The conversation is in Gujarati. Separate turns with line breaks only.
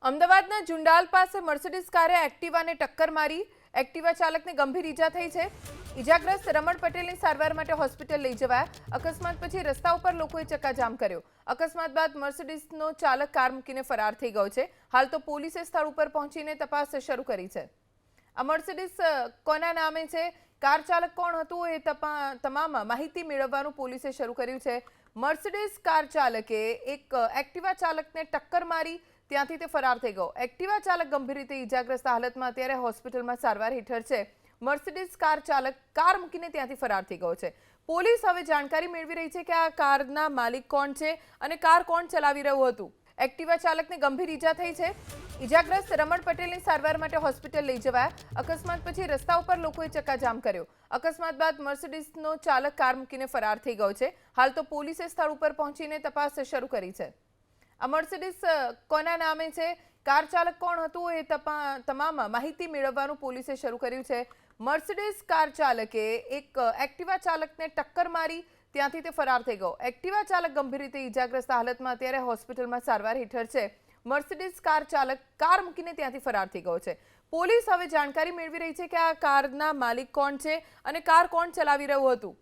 અમદાવાદના જુંડાલ પાસે મર્સિડીઝ કારે એક્ટિવાને ટક્કર મારી એક્ટિવા ચાલકને ગંભીર ઈજા થઈ છે। ઈજાગ્રસ્ત રમણ પટેલને સારવાર માટે હોસ્પિટલ લઈ જવાયા। અકસ્માત પછી રસ્તા ઉપર લોકોએ ચક્કાજામ કર્યો। અકસ્માત બાદ મર્સિડીઝનો ચાલક કાર મૂકીને ફરાર થઈ ગયો છે। હાલ તો પોલીસે સ્થળ ઉપર પહોંચીને તપાસ શરૂ કરી છે। આ મર્સિડીઝ કોના નામે છે, કાર ચાલક કોણ હતું એ તમામ માહિતી મેળવવાનું પોલીસે શરૂ કર્યું છે। મર્સિડીઝ કાર ચાલકે એક એક્ટિવા ચાલકને ટક્કર મારી ત્યાંથી તે ફરાર થઈ ગયો। એક્ટિવા ચાલક ગંભીર રીતે ઈજાગ્રસ્ત હાલતમાં અત્યારે હોસ્પિટલમાં સારવાર હેઠળ છે। મર્સિડીઝ કાર ચાલક કાર મૂકીને ત્યાંથી ફરાર થઈ ગયો છે। પોલીસ હવે જાણકારી મેળવી રહી છે કે આ કારના માલિક કોણ છે અને કાર કોણ ચલાવી રહ્યું હતું। એક્ટિવા ચાલકને ગંભીર ઈજા થઈ છે। ઈજાગ્રસ્ત રમણ પટેલને સારવાર માટે હોસ્પિટલ લઈ જવાયા। અકસ્માત પછી રસ્તા ઉપર લોકોએ ચક્કાજામ કર્યો। અકસ્માત બાદ મર્સિડીઝનો ચાલક કાર મૂકીને ફરાર થઈ ગયો છે। હાલ તો પોલીસે સ્થળ ઉપર પહોંચીને તપાસ શરૂ કરી છે। આ મર્સિડીઝ કોના નામે છે, કાર ચાલક કોણ હતું એ તમામ માહિતી મેળવવાનું પોલીસે શરૂ કર્યું છે। મર્સિડીઝ કાર ચાલકે એક એક્ટિવા ચાલકને ટક્કર મારી ત્યાંથી તે ફરાર થઈ ગયો। એક્ટિવા ચાલક ગંભીર રીતે ઈજાગ્રસ્ત હાલતમાં અત્યારે હોસ્પિટલમાં સારવાર હેઠળ છે। મર્સિડીઝ કાર ચાલક કાર મૂકીને ત્યાંથી ફરાર થઈ ગયો છે। પોલીસ હવે જાણકારી મેળવી રહી છે કે આ કારના માલિક કોણ છે અને કાર કોણ ચલાવી રહ્યું હતું।